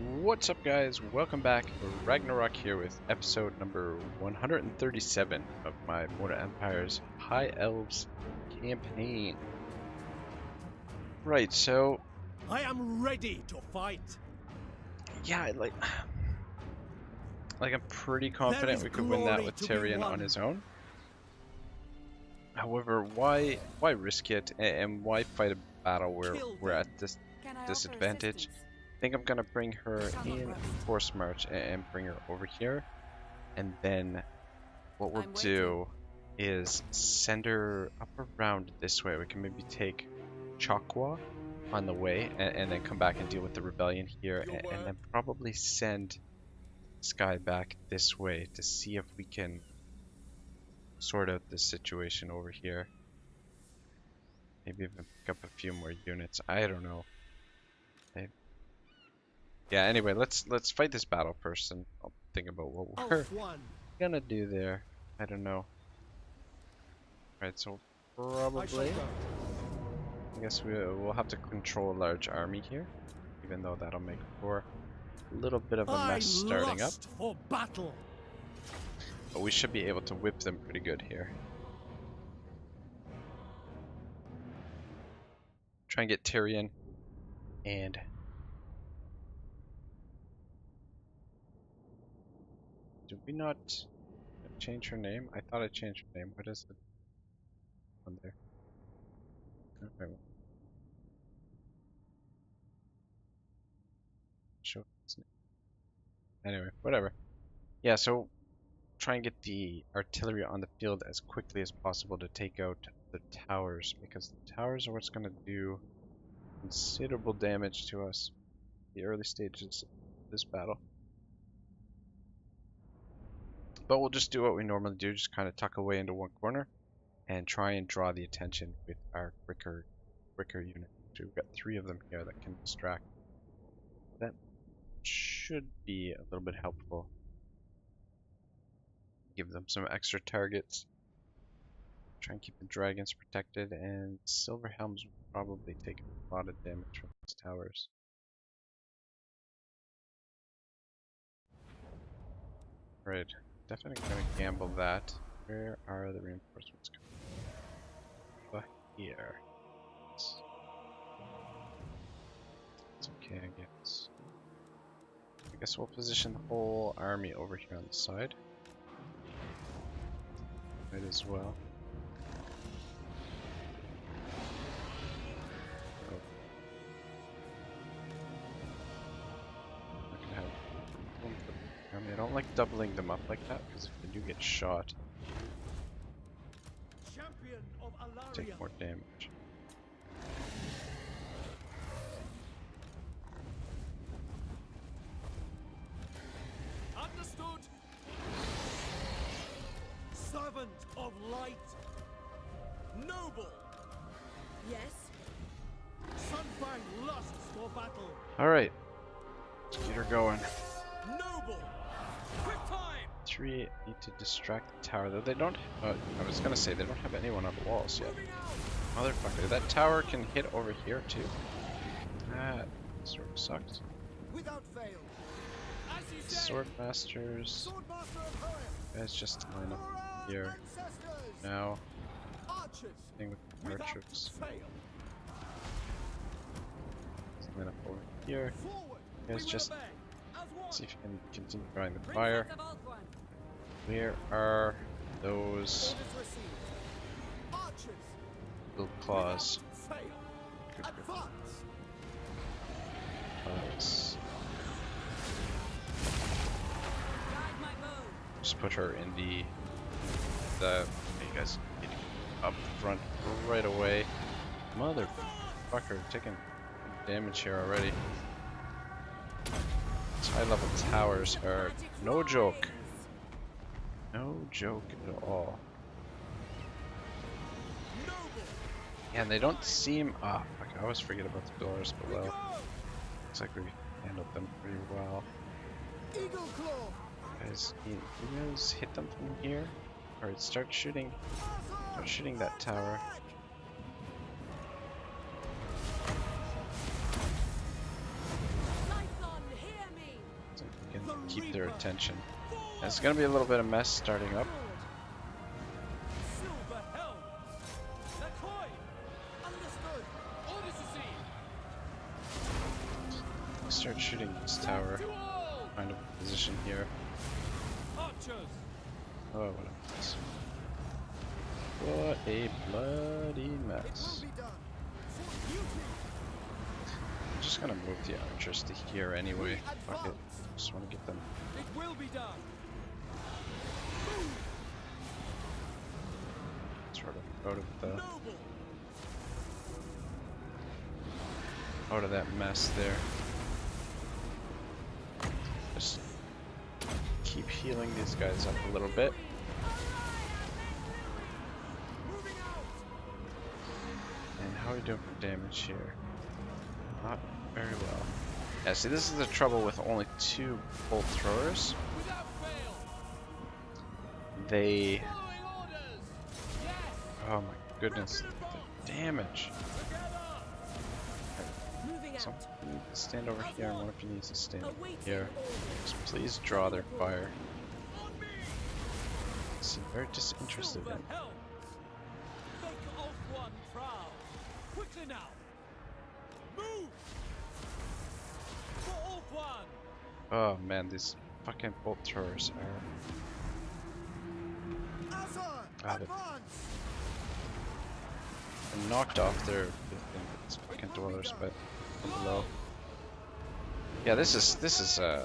What's up, guys? Welcome back. Ragnarok here with episode number 137 of my Mortal Empire's High Elves campaign. Right, so I am ready to fight. Yeah, I'm pretty confident we could win that with Tyrion on his own. However, why risk it and why fight a battle where we're at this disadvantage? I think I'm gonna bring her in force march and bring her over here, and then what we'll do is send her up around this way. We can maybe take Chakwa on the way and then come back and deal with the rebellion here, and then probably send this guy back this way to see if we can sort out this situation over here. Maybe even pick up a few more units. I don't know. Yeah, anyway, let's fight this battle first, and I'll think about what we're gonna do there. I don't know. Right, so probably I guess we'll have to control a large army here, even though that'll make for a little bit of a mess starting up. For battle. But we should be able to whip them pretty good here. Try and get Tyrion and did we not change her name? I thought I changed her name. What is it on there? Okay. Show his name. Anyway, whatever. Yeah, so try and get the artillery on the field as quickly as possible to take out the towers, because the towers are what's going to do considerable damage to us in the early stages of this battle. But we'll just do what we normally do, just kind of tuck away into one corner and try and draw the attention with our quicker unit. So we've got 3 of them here that can distract. That should be a little bit helpful. Give them some extra targets. Try and keep the dragons protected, and silver helms will probably take a lot of damage from these towers. Right. Definitely gonna gamble that. Where are the reinforcements coming? Here. It's okay, I guess. I guess we'll position the whole army over here on the side. Might as well. I don't like doubling them up like that, because if they do get shot, take more damage. Understood. Servant of light. Noble. Yes. Sunfang lusts for battle. All right, let's get her going. Noble. Quick time. 3 need to distract the tower, though they don't. I was gonna say they don't have anyone on the walls yet. Motherfucker, that tower can hit over here too. That sort of sucks. Without fail. Swordmasters, you guys just line up here now. Thing with the archers. Let's line up over here. You guys just see if you can continue drawing the fire. Where are those little claws? Good. Just put her in the you guys get up front right away. Motherfucker, taking damage here already. These high level towers are no joke. No joke at all. And they don't seem fuck, I always forget about the doors below. Looks like we handled them pretty well. Guys, you guys hit them from here? Alright, start shooting that tower. keep their attention. And it's gonna be a little bit of mess starting up. Silver helm. Lacoy. Understood. Orders received. Start shooting this tower. Find a position here. Archers. Oh, what a mess. What a bloody mess. I'm just gonna move the archers to here anyway. Fuck it. Just wanna get them. It will be done. Sort of out of the Noble. out of that mess there. Just keep healing these guys up a little bit. Moving out. And how are we doing for damage here? Not very well. Yeah, see, this is the trouble with only 2 bolt throwers. Without fail. They... Following orders. Yes. Oh my goodness. The damage. Moving Some out. need to stand over here, and one of you needs to stand over Awaiting here. orders. Just please draw their fire. On me. Seem very disinterested Silver in. helm. Make of one proud. Quickly now. Move. For Ulf one. Oh man, these fucking bolt throwers are... they're knocked off their fucking dwellers, but from below. Yeah, this is a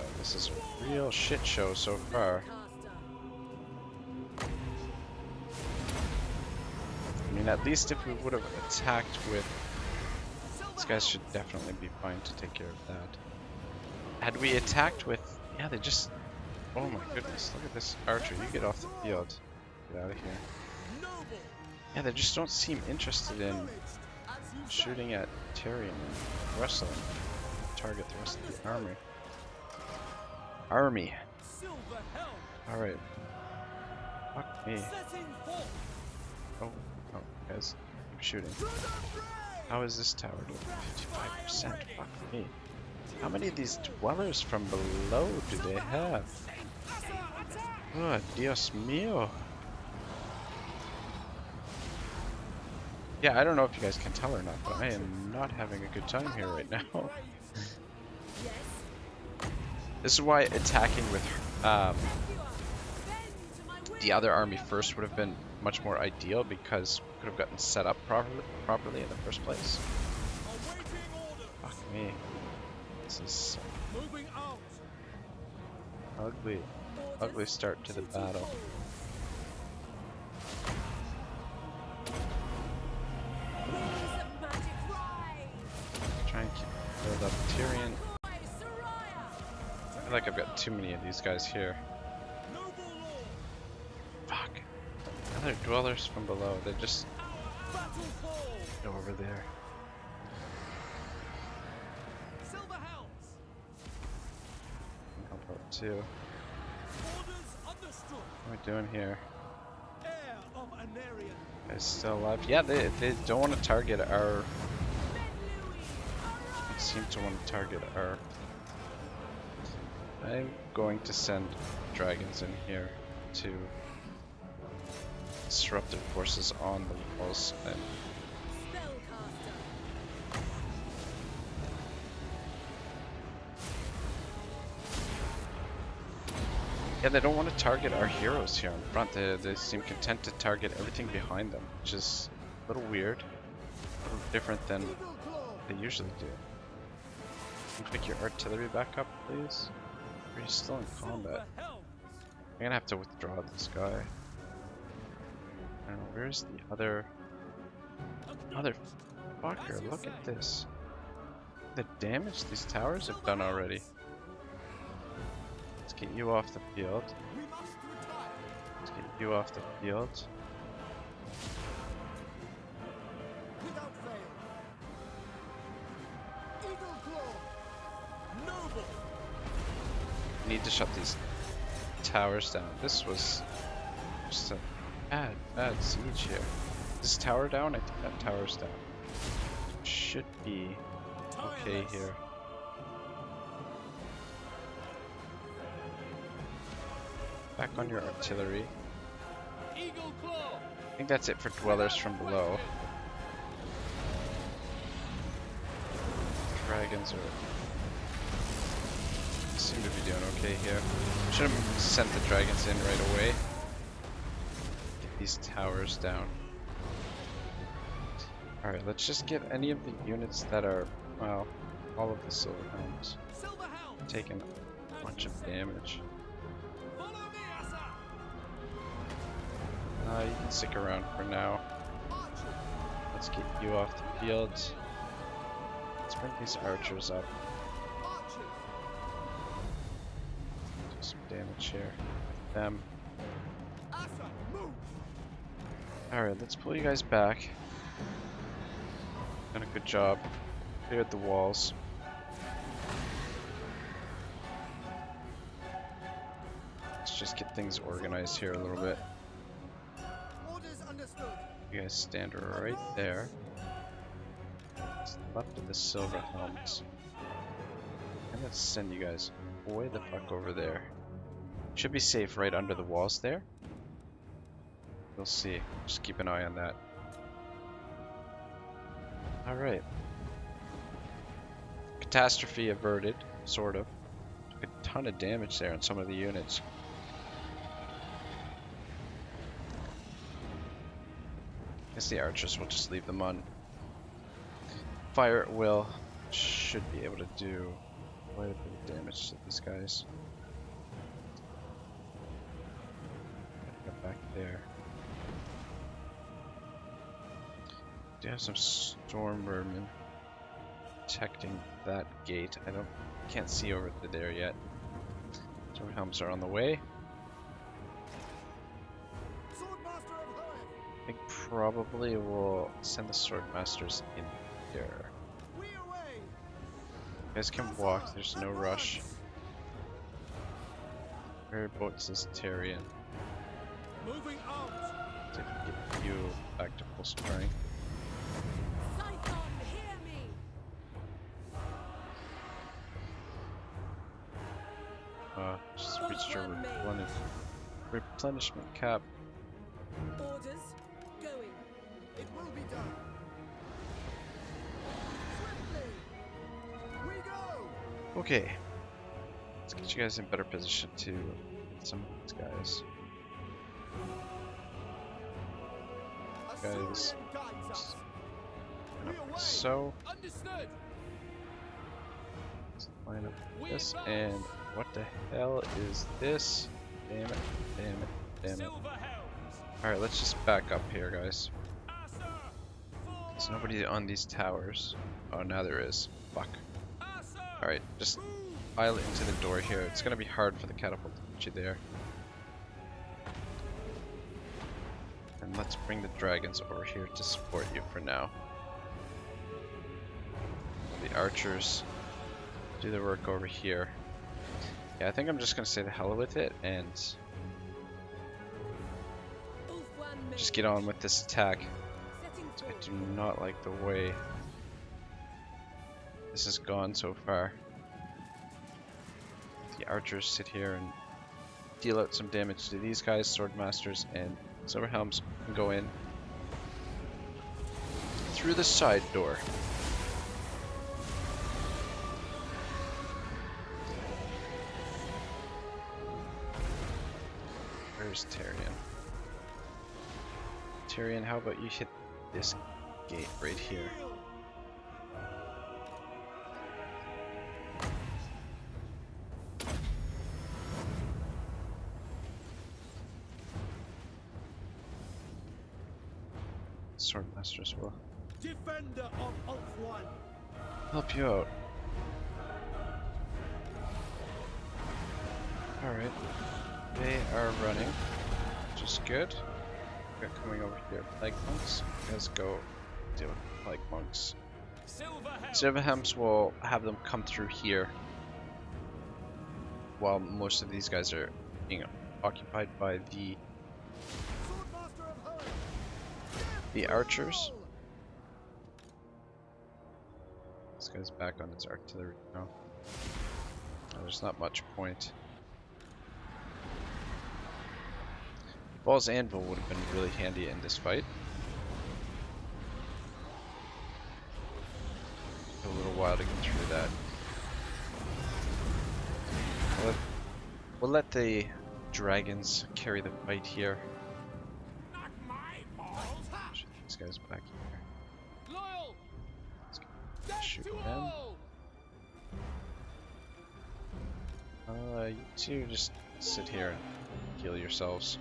real shit show so far. I mean, at least if we would have attacked with... These guys should definitely be fine to take care of that. Had we attacked with... Yeah, they just... Oh my goodness, look at this archer. You get off the field. Get out of here. Yeah, they just don't seem interested in shooting at Tyrion and wrestling. Target the rest of the army. Silver helm. Alright. Fuck me. Setting forth. Oh, guys. Keep shooting. How is this tower doing? 55%. Fuck me. How many of these dwellers from below do they have? Oh, Dios mío. Yeah, I don't know if you guys can tell or not, but I am not having a good time here right now. This is why attacking with the other army first would have been much more ideal, because we could have gotten set up properly in the first place. Fuck me. This is Moving out. ugly start to the battle. Try and build up Tyrion. I feel like I've got too many of these guys here. Fuck. Other dwellers from below. They just go over there. Silver helms. Help out too. Orders understood. What are we doing here? Heir of Anarian. Guys still alive? Yeah, they don't want to target our... They seem to want to target our... I'm going to send dragons in here to disrupt their forces on the walls and yeah, they don't want to target our heroes here in front. They seem content to target everything behind them, which is a little weird, a little different than they usually do. Can you pick your artillery back up, please? Or are you still in combat? I'm gonna have to withdraw this guy. I don't know, where's the other fucker? Look at this. The damage these towers have done already. Let's get you off the field. Let's get you off the field. Without fail. Eagle claw. Noble. Need to shut these towers down. This was just a bad siege here. Is this tower down? I think that tower's down. Should be okay here. Back on your artillery. Eagle claw. I think that's it for dwellers from below. Dragons seem to be doing okay here. Should have sent the dragons in right away. Get these towers down. Alright, let's just get any of the units that are, well, all of the silver helms Silver helms. taking a bunch of damage. Follow me, Asa. You can stick around for now. Archers. Let's get you off the field. Let's bring these archers up. Archers. Do some damage here with them. Asa, move. Alright, let's pull you guys back. Done a good job. Cleared the walls. Let's just get things organized here a little bit. Orders understood. You guys stand right there. It's left of the silver helms. And let's send you guys way the fuck over there. Should be safe right under the walls there. We'll see. Just keep an eye on that. Alright. Catastrophe averted, sort of. Took a ton of damage there on some of the units. Guess the archers will just leave them on. Fire at will. Should be able to do quite a bit of damage to these guys. Get back there. Do have some storm vermin protecting that gate. Can't see over to there yet. Storm helms are on the way. Swordmaster of Hoenn. I think probably we'll send the swordmasters in here. We away. You guys can walk. There's no rush. Where boats is Tyrion? Moving out. To get you back to full strength. Scython, hear me! Just reached our replenishment cap. Orders, going. It will be done. Swiftly. We go. Okay. Let's get you guys in better position to get some of these guys. Guys. Silmarillion guides us. We away. So, Understood. let's line up this, and what the hell is this? Damn it, damn it, damn it. Silver helms. Alright, let's just back up here, guys. Asa. There's nobody on these towers. Oh, now there is. Fuck. Asa. Alright, just Move. pile it into the door here. It's gonna be hard for the catapult to get you there. And let's bring the dragons over here to support you for now. The archers do the work over here. Yeah, I think I'm just gonna say the hell with it and just get on with this attack. I do not like the way this has gone so far. The archers sit here and deal out some damage to these guys, swordmasters, and silver helms can go in through the side door. Where's Tyrion? Tyrion, how about you hit this gate right here? Swordmasters will Defender of Ulthuan. help you out. Alright. They are running, which is good. We're coming over here. Plague monks. Let's go deal with plague monks. Silver helms will have them come through here while most of these guys are being occupied by the Swordmaster of Hoenn. archers. This guy's back on his artillery now. There's not much point. Ball's Anvil would have been really handy in this fight. Took a little while to get through that. We'll let the dragons carry the fight here. Not my balls. Ha! Shoot these guys back here. Loyal. Let's shoot them. You two just sit here and heal yourselves.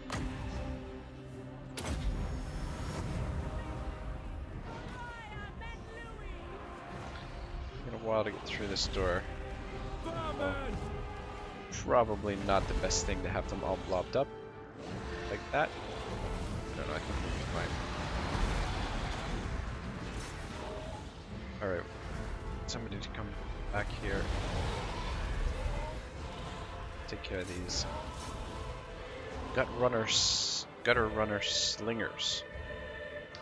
Taking a while to get through this door. Well, probably not the best thing to have them all blobbed up like that. I don't know, I think we'll be fine. Alright, somebody to come back here. Take care of these gutter runner slingers.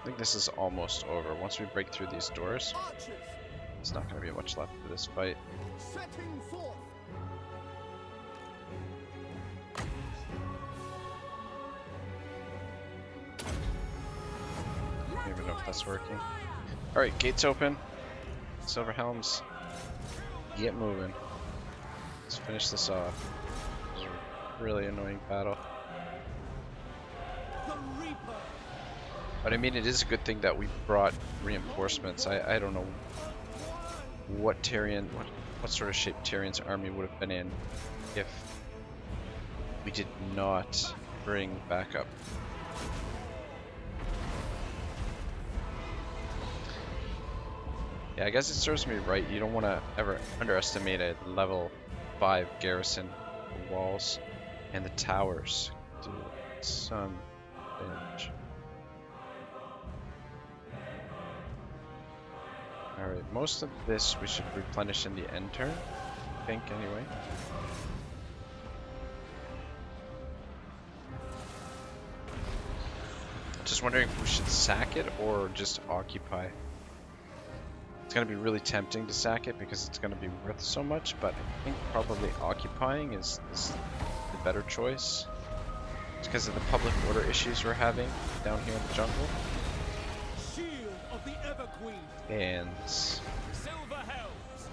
I think this is almost over. Once we break through these doors, Archers, there's not going to be much left for this fight. setting forth. I don't even know if that's working. Alright, gates open. Silver helms. Get moving. Let's finish this off. This is a really annoying battle. The Reaper. But I mean, it is a good thing that we brought reinforcements. I don't know what what sort of shape Tyrion's army would have been in if we did not bring backup. Yeah, I guess it serves me right. You don't want to ever underestimate a level 5 garrison, the walls, and the towers do some damage. Alright, most of this we should replenish in the end turn, I think, anyway. Just wondering if we should sack it or just occupy. It's going to be really tempting to sack it because it's going to be worth so much, but I think probably occupying is the better choice. It's because of the public order issues we're having down here in the jungle. Shield of the Everqueen. And Silver helms.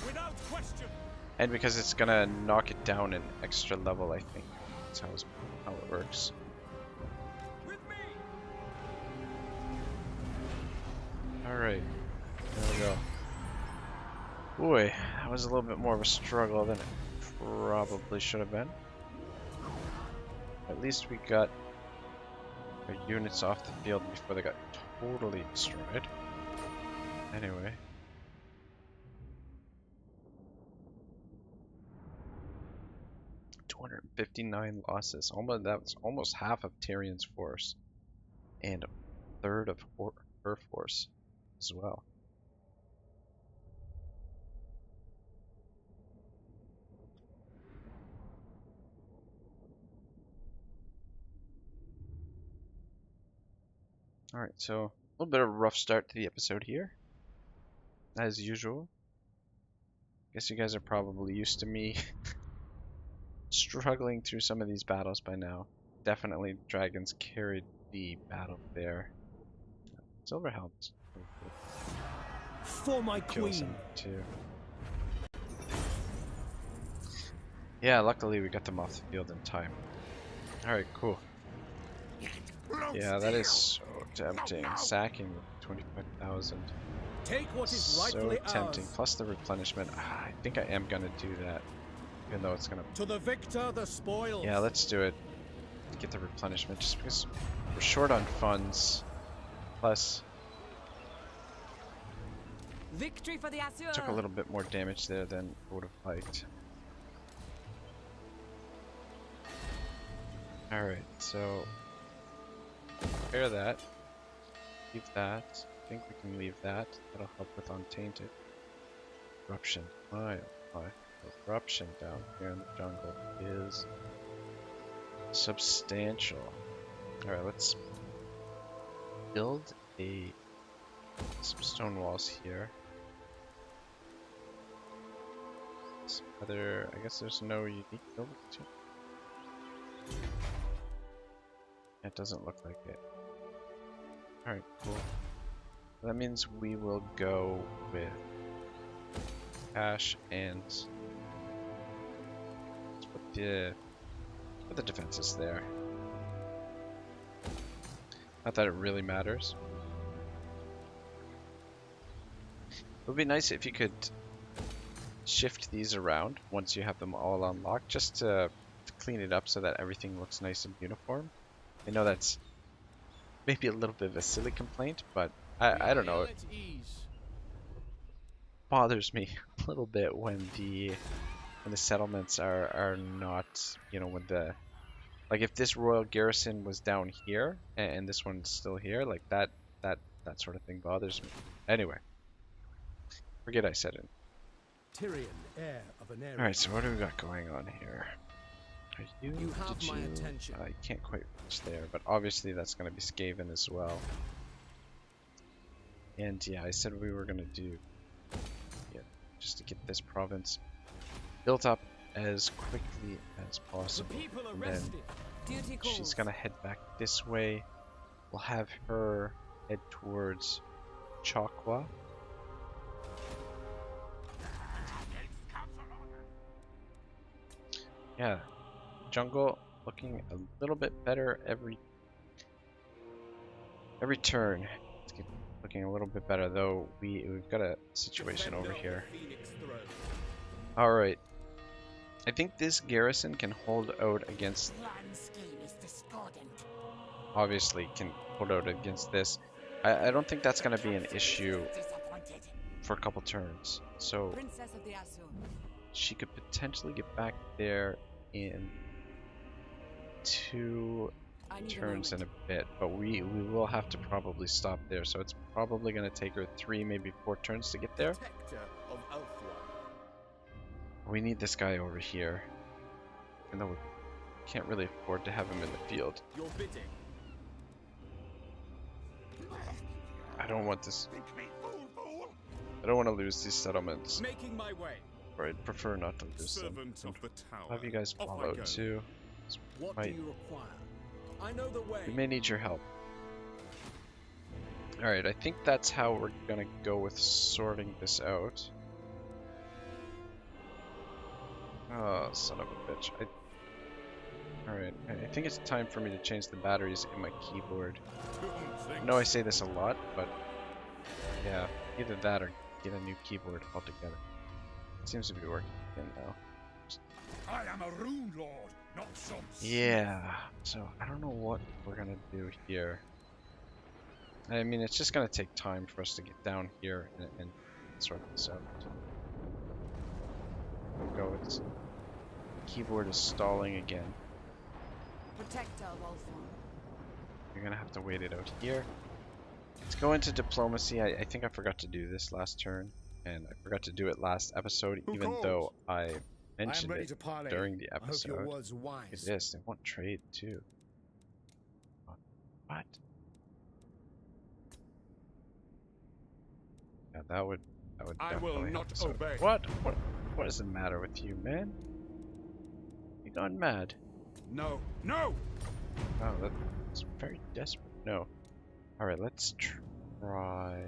Without question. and because it's going to knock it down an extra level, I think. That's how it works. With me. Alright, there we go. Boy, that was a little bit more of a struggle than it probably should have been. At least we got our units off the field before they got totally destroyed. Anyway. $259 losses. That's almost half of Tyrion's force. And a third of her force as well. Alright, so a little bit of a rough start to the episode here. As usual. Guess you guys are probably used to me struggling through some of these battles by now. Definitely dragons carried the battle there. Silver helms. For my Kill queen. some too. Yeah, luckily we got them off the field in time. Alright, cool. Yeah, that is so tempting. Sacking with 25,000. Take what is So rightfully tempting. ours. Plus the replenishment. I think I am gonna do that. Even though it's gonna... To the victor, the spoils. Yeah, let's do it. Get the replenishment just because we're short on funds. Plus, Victory for the Azure. took a little bit more damage there than I would have liked. Alright, so repair that. Leave that. I think we can leave that. That'll help with Untainted. Corruption. My, oh my. Corruption down here in the jungle is substantial. Alright, let's build some stone walls here. Some other, I guess there's no unique building too. It doesn't look like it. Alright, cool. That means we will go with cash and let's put the defenses there. Not that it really matters. It would be nice if you could shift these around once you have them all unlocked, just to clean it up so that everything looks nice and uniform. I know that's maybe a little bit of a silly complaint, but I don't know. It bothers me a little bit when the settlements are not, you know, when the, like if this royal garrison was down here and this one's still here, like that sort of thing bothers me. Anyway, forget I said it. Tyrion, heir of an area. All right, so what do we got going on here? Are you have my attention. I can't quite reach there, but obviously that's going to be Skaven as well. And yeah, I said we were going to do, yeah, just to get this province built up as quickly as possible. The people And arrested. then Duty she's calls. going to head back this way. We'll have her head towards Chakwa. Yeah, jungle looking a little bit better every turn. It's looking a little bit better, though we've got a situation over here. All right, I think this garrison can hold out against. Obviously, can hold out against this. I don't think that's going to be an issue for a couple turns. So Princess of the Azure. she could potentially get back there in 2 I need turns a in a moment. bit, but we will have to probably stop there, so it's probably going to take her 3, maybe 4 turns to get there. Protector of Ulthuan. We need this guy over here, even though we can't really afford to have him in the field. Your bidding. I don't want this. I don't want to lose these settlements, Making my way. or I'd prefer not to lose them. Servant of the tower. I'll have you guys Off I follow go. too. What Right. do you require? I know the way. We may need your help. Alright, I think that's how we're gonna go with sorting this out. Oh, son of a bitch. Alright, I think it's time for me to change the batteries in my keyboard. I know I say this a lot, but yeah, either that or get a new keyboard altogether. It seems to be working again now. I am a rune lord, not some. Yeah, so I don't know what we're gonna do here. I mean, it's just gonna take time for us to get down here and sort this out. Go, its keyboard is stalling again. Protector of Ulthuan. You're gonna have to wait it out here. Let's go into diplomacy. I think I forgot to do this last turn, and I forgot to do it last episode, Who even calls? though I I am mentioned ready it to parley. during the I hope your episode. words are Look at wise. this, they want trade too. What? Yeah, that would I will definitely not help us out. obey. What is the matter with you, man? You gone mad? No, no. Oh, that's very desperate. No. Alright, let's try.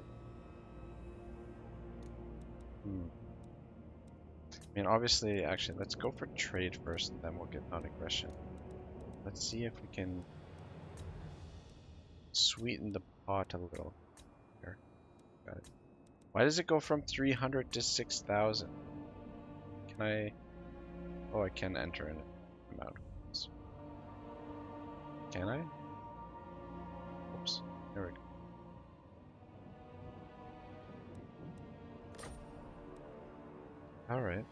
I mean, obviously, actually, let's go for trade first, and then we'll get non-aggression. Let's see if we can sweeten the pot a little. Here. Got it. Why does it go from 300 to 6,000? Can I... Oh, I can enter an amount. Can I? Oops. There we go. Alright.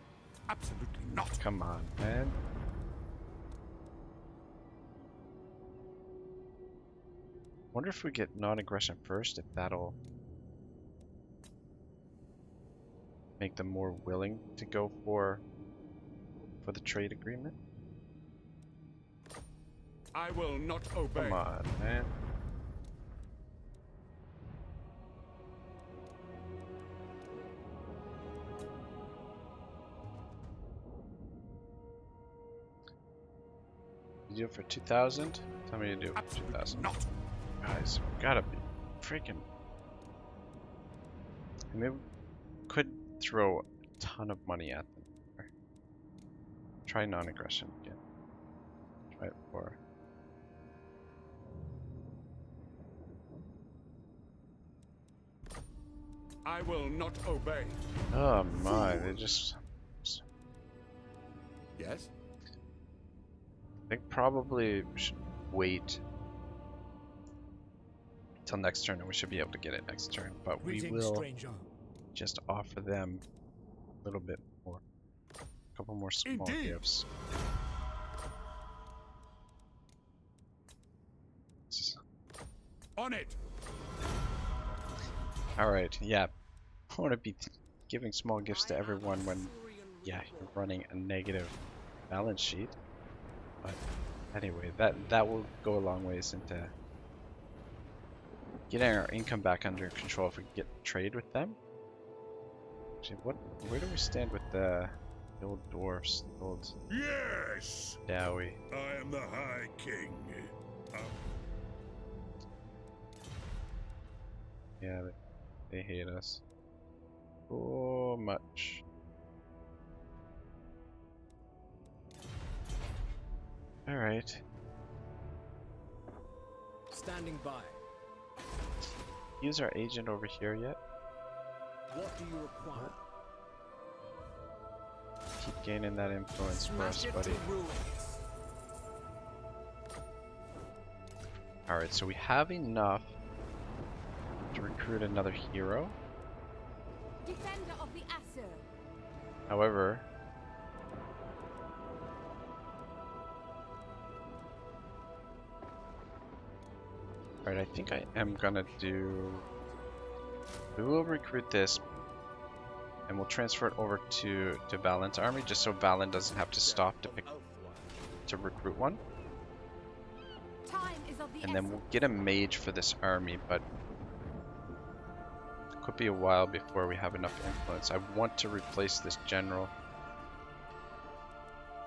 Absolutely not. Come on, man. Wonder if we get non-aggression first, if that'll make them more willing to go for the trade agreement. I will not obey. Come on, man. You do it for 2,000? Tell me to do Absolutely 2,000. not. Guys, we gotta be freaking. I mean, we could throw a ton of money at them. Try non-aggression again. Try it for. I will not obey. Oh my, they just. Yes? I think probably we should wait till next turn, and we should be able to get it next turn. But we will just offer them a little bit more, a couple more small Indeed. gifts. On it. All right, yeah. I want to be giving small gifts to everyone when, yeah, you're running a negative balance sheet. But anyway, that will go a long ways into getting our income back under control if we get trade with them. Actually, where do we stand with the old dwarfs, the old Yes. Dowie? I am the High King. Yeah, they hate us so much. All right. Standing by. Use our agent over here yet? What do you require? Keep gaining that influence for us, Smash it buddy. to ruins. Alright, so we have enough to recruit another hero. Defender of the Aesir. However, alright, I think I am gonna do. We will recruit this, and we'll transfer it over to Valen's army, just so Valen doesn't have to stop to recruit one. Time is of the And then we'll get a mage for this army, but it could be a while before we have enough influence. I want to replace this general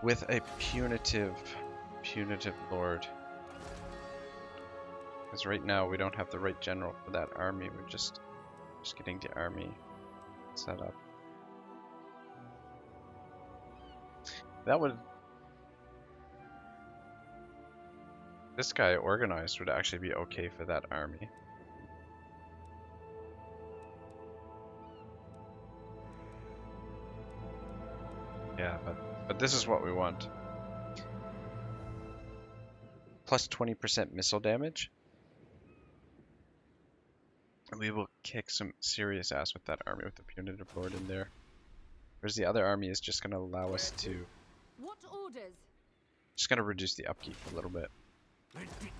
with a punitive lord. Because right now we don't have the right general for that army. We're just getting the army set up. That would. This guy organized would actually be okay for that army. Yeah, but this is what we want. Plus 20% missile damage. We will kick some serious ass with that army with the punitive lord in there. Whereas the other army is just going to allow us to. What orders? Just going to reduce the upkeep a little bit. Ridiculous.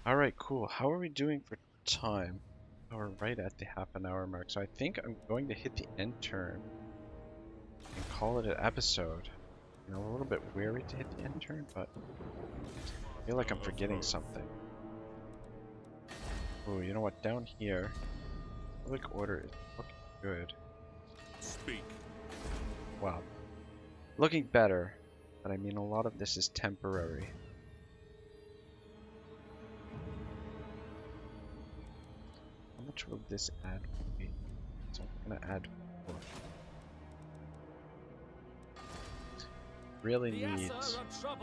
Alright, cool. How are we doing for time? Oh, we're right at the half an hour mark. So I think I'm going to hit the end turn and call it an episode. You know, I'm a little bit wary to hit the end turn, but I feel like I'm forgetting something. Oh, you know what? Down here, public order is looking good. Speak. Wow. Looking better, but I mean a lot of this is temporary. How much will this add be? So I'm gonna add 4. Really needs. I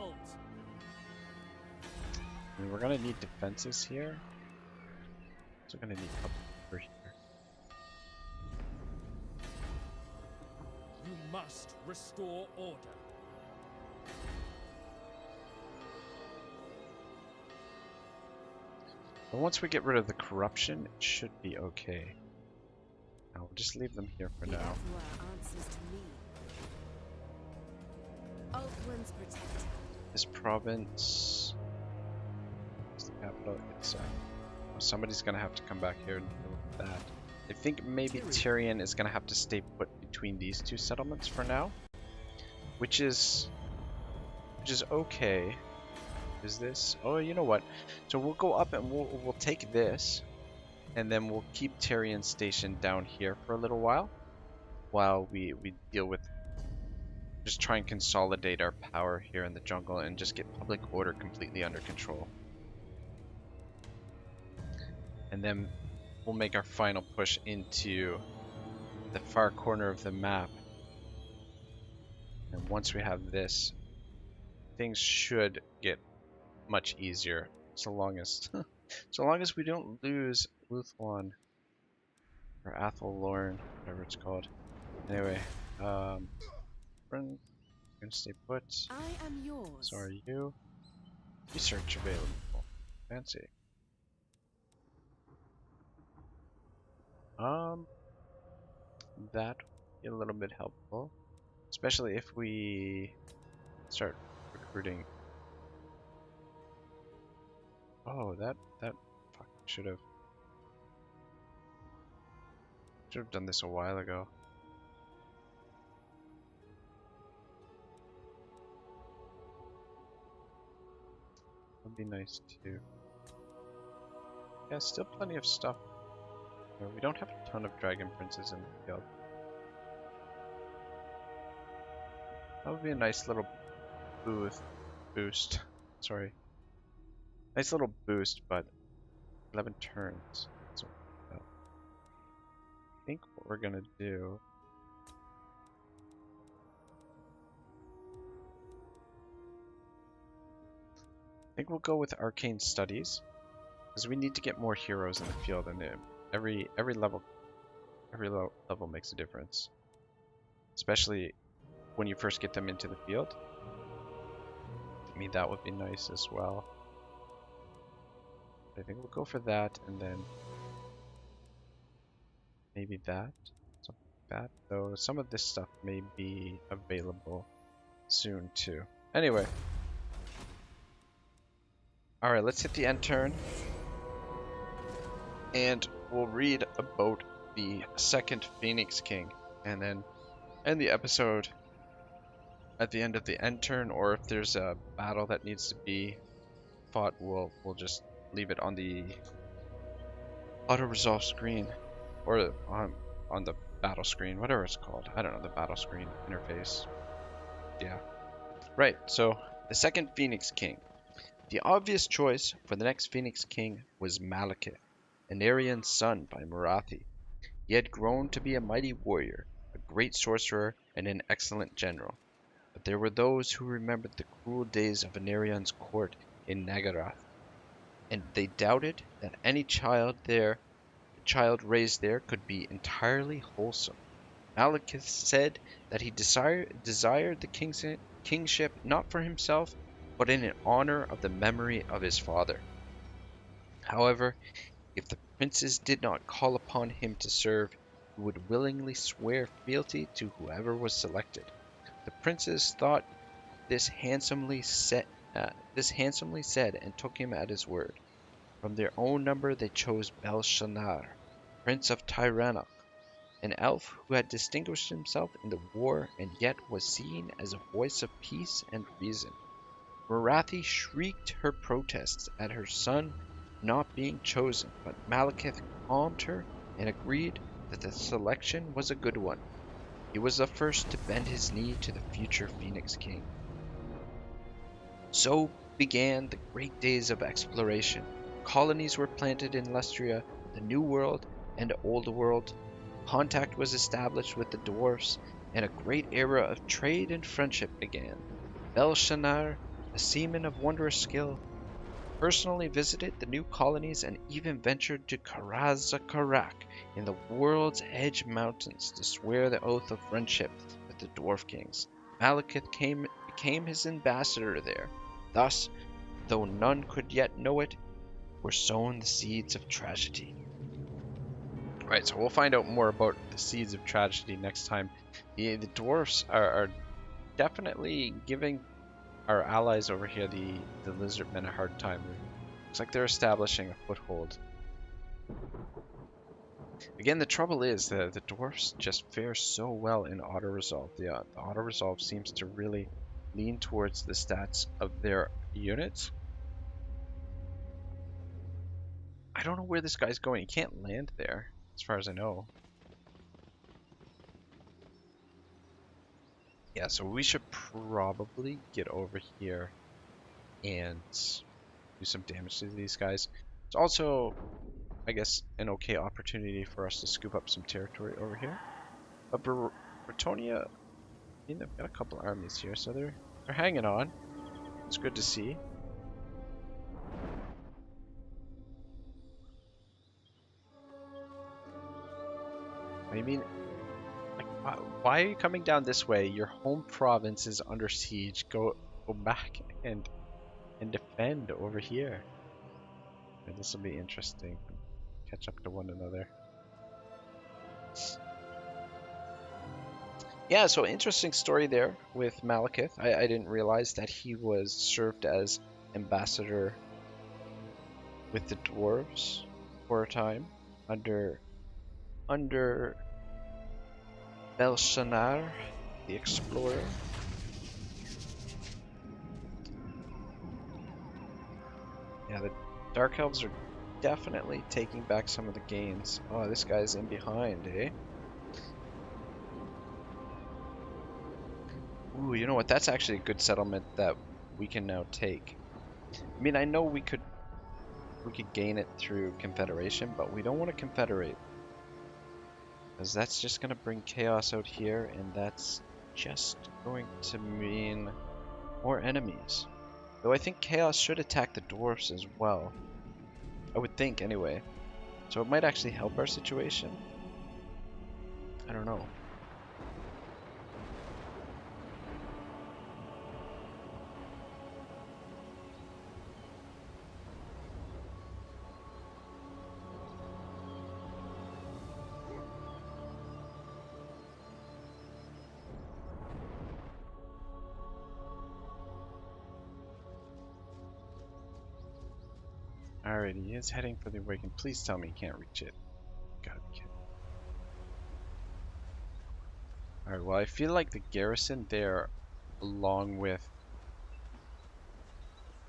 mean, we're gonna need defenses here. So we're gonna need a couple over here. You must restore order. But once we get rid of the corruption, it should be okay. Now we'll just leave them here for The now. Emperor answers to me. Oakland's protector. This province is the capital. It's somebody's gonna have to come back here and deal with that. I think maybe Tyrion is gonna have to stay put between these two settlements for now, which is okay. Is this? Oh, you know what? So we'll go up and we'll take this, and then we'll keep Tyrion stationed down here for a little while we deal with just try and consolidate our power here in the jungle and just get public order completely under control. And then we'll make our final push into the far corner of the map. And once we have this, things should get much easier, so long as so long as we don't lose Luthwan or Athelorn, whatever it's called. Anyway, we're gonna stay put. I am yours. So are you. Research available. Fancy. That would be a little bit helpful, especially if we start recruiting. Oh, that fuck, should have done this a while ago. Would be nice too. Yeah, still plenty of stuff. You know, we don't have a ton of dragon princes in the field. That would be a nice little boost. Sorry. Nice little boost, but 11 turns. So, I think what we're gonna do. I think we'll go with arcane studies, because we need to get more heroes in the field, and every level makes a difference, especially when you first get them into the field. I mean, that would be nice as well. I think we'll go for that, and then maybe that, something like that. Though some of this stuff may be available soon too. Anyway. Alright, let's hit the end turn. And we'll read about the second Phoenix King. And then end the episode at the end of the end turn. Or if there's a battle that needs to be fought, we'll just leave it on the auto-resolve screen. Or on the battle screen, whatever it's called. I don't know, the battle screen interface. Yeah. Right, so the second Phoenix King. The obvious choice for the next Phoenix King was Malekith, an Aryan's son by Marathi. He had grown to be a mighty warrior, a great sorcerer, and an excellent general. But there were those who remembered the cruel days of Anarion's court in Nagarath, and they doubted that any child raised there could be entirely wholesome. Malekith said that he desired the kingship not for himself, but in honor of the memory of his father. However, if the princes did not call upon him to serve, he would willingly swear fealty to whoever was selected. The princes thought this handsomely said and took him at his word. From their own number they chose Belshazzar, Prince of Tiranoc, an elf who had distinguished himself in the war and yet was seen as a voice of peace and reason. Marathi shrieked her protests at her son not being chosen, but Malekith calmed her and agreed that the selection was a good one. He was the first to bend his knee to the future Phoenix King. So began the great days of exploration. Colonies were planted in Lustria, the New World and Old World. Contact was established with the dwarfs, and a great era of trade and friendship began. Belshazzar, a seaman of wondrous skill, personally visited the new colonies and even ventured to Karazakarak in the World's Edge Mountains to swear the oath of friendship with the Dwarf Kings. Malekith became his ambassador there. Thus, though none could yet know it, were sown the seeds of tragedy. Right, so we'll find out more about the seeds of tragedy next time. The dwarfs are definitely giving our allies over here, the lizardmen, a hard time. Looks like they're establishing a foothold. Again, the trouble is that the dwarfs just fare so well in auto-resolve. The auto-resolve seems to really lean towards the stats of their units. I don't know where this guy's going. He can't land there, as far as I know. Yeah, so we should probably get over here and do some damage to these guys. It's also, I guess, an okay opportunity for us to scoop up some territory over here. But Bretonia, I mean, they've got a couple armies here, so they're hanging on. It's good to see. I mean, like, why are you coming down this way? Your home province is under siege. Go back and defend over here. And this will be interesting. Catch up to one another. Yeah, so interesting story there with Malekith. I didn't realize that he was served as ambassador with the dwarves for a time under Belshazzar, the explorer. Yeah, the Dark Elves are definitely taking back some of the gains. Oh, this guy's in behind, eh? Ooh, you know what? That's actually a good settlement that we can now take. I mean, I know we could gain it through confederation, but we don't want to confederate. Because that's just going to bring chaos out here, and that's just going to mean more enemies. Though I think chaos should attack the dwarfs as well. I would think, anyway. So it might actually help our situation. I don't know. Alrighty, he is heading for the Awakened. Please tell me he can't reach it. Gotta be kidding. Alright, well, I feel like the garrison there, along with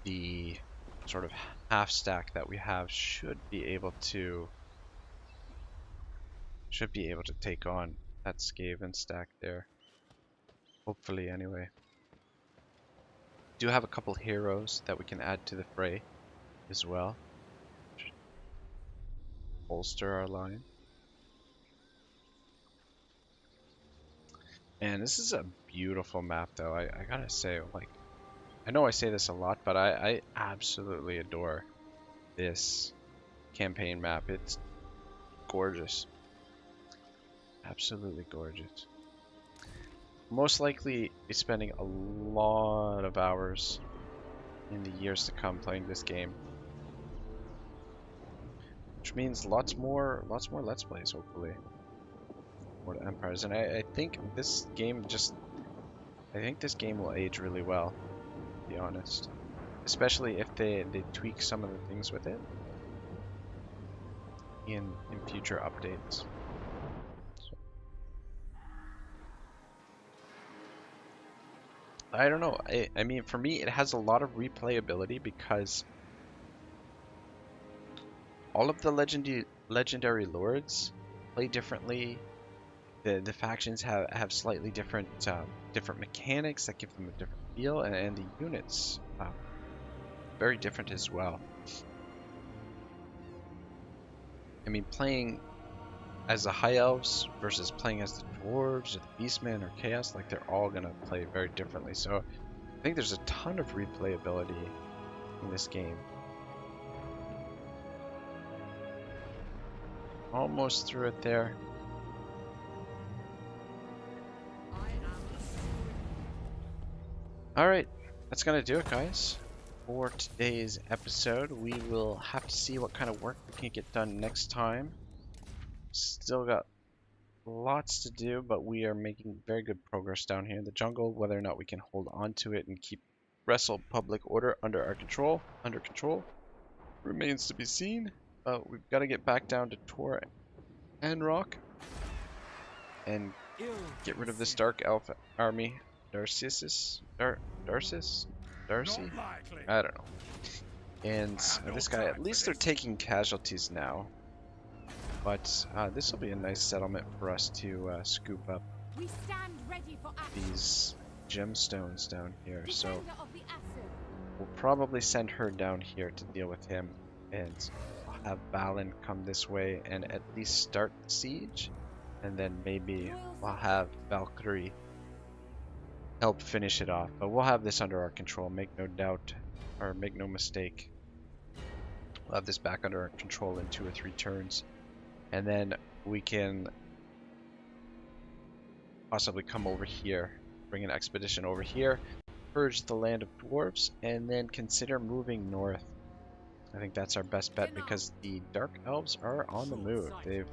the sort of half stack that we have, should be able to take on that Skaven stack there. Hopefully, anyway. Do have a couple heroes that we can add to the fray as well. Bolster our line. And this is a beautiful map, though. I gotta say, like, I know I say this a lot, but I absolutely adore this campaign map. It's gorgeous. Absolutely gorgeous. Most likely be spending a lot of hours in the years to come playing this game. Which means lots more Let's Plays, hopefully. More Empires. And I think this game will age really well, to be honest. Especially if they tweak some of the things with it in future updates. So, I don't know. I mean, for me, it has a lot of replayability because all of the legendary lords play differently. The factions have slightly different mechanics that give them a different feel, and the units very different as well. I mean, playing as the High Elves versus playing as the Dwarves or the Beastmen or Chaos, like, they're all gonna play very differently. So I think there's a ton of replayability in this game. Almost through it there. Alright, that's gonna do it, guys, for today's episode. We will have to see what kind of work we can get done next time. Still got lots to do, but we are making very good progress down here in the jungle. Whether or not we can hold on to it and keep wrestle public order under control, remains to be seen. We've got to get back down to Tor and Rock and get rid of this Dark Elf army. Darcy? I don't know. And this guy, at least they're taking casualties now. But this will be a nice settlement for us to scoop up. We stand ready for action. these gemstones down here. So Defender of the Acid. we'll probably send her down here to deal with him, and I'll have Balin come this way and at least start the siege, and then maybe I'll have Valkyrie help finish it off. But we'll have this under our control, make no doubt, or make no mistake. We'll have this back under our control in 2 or 3 turns, and then we can possibly come over here, bring an expedition over here, purge the land of dwarves, and then consider moving north. I think that's our best bet because the Dark Elves are on the move. They've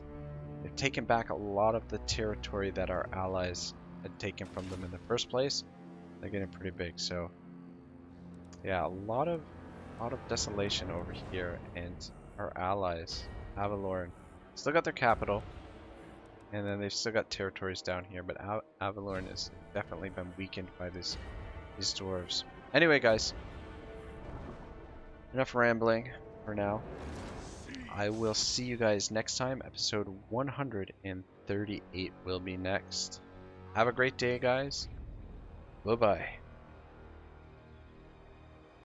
taken back a lot of the territory that our allies had taken from them in the first place. They're getting pretty big, so yeah, a lot of desolation over here, and our allies, Avalorn, still got their capital, and then they've still got territories down here, but Avalorn has definitely been weakened by these dwarves. Anyway, guys, enough rambling for now. I will see you guys next time. Episode 138 will be next. Have a great day, guys. Bye-bye.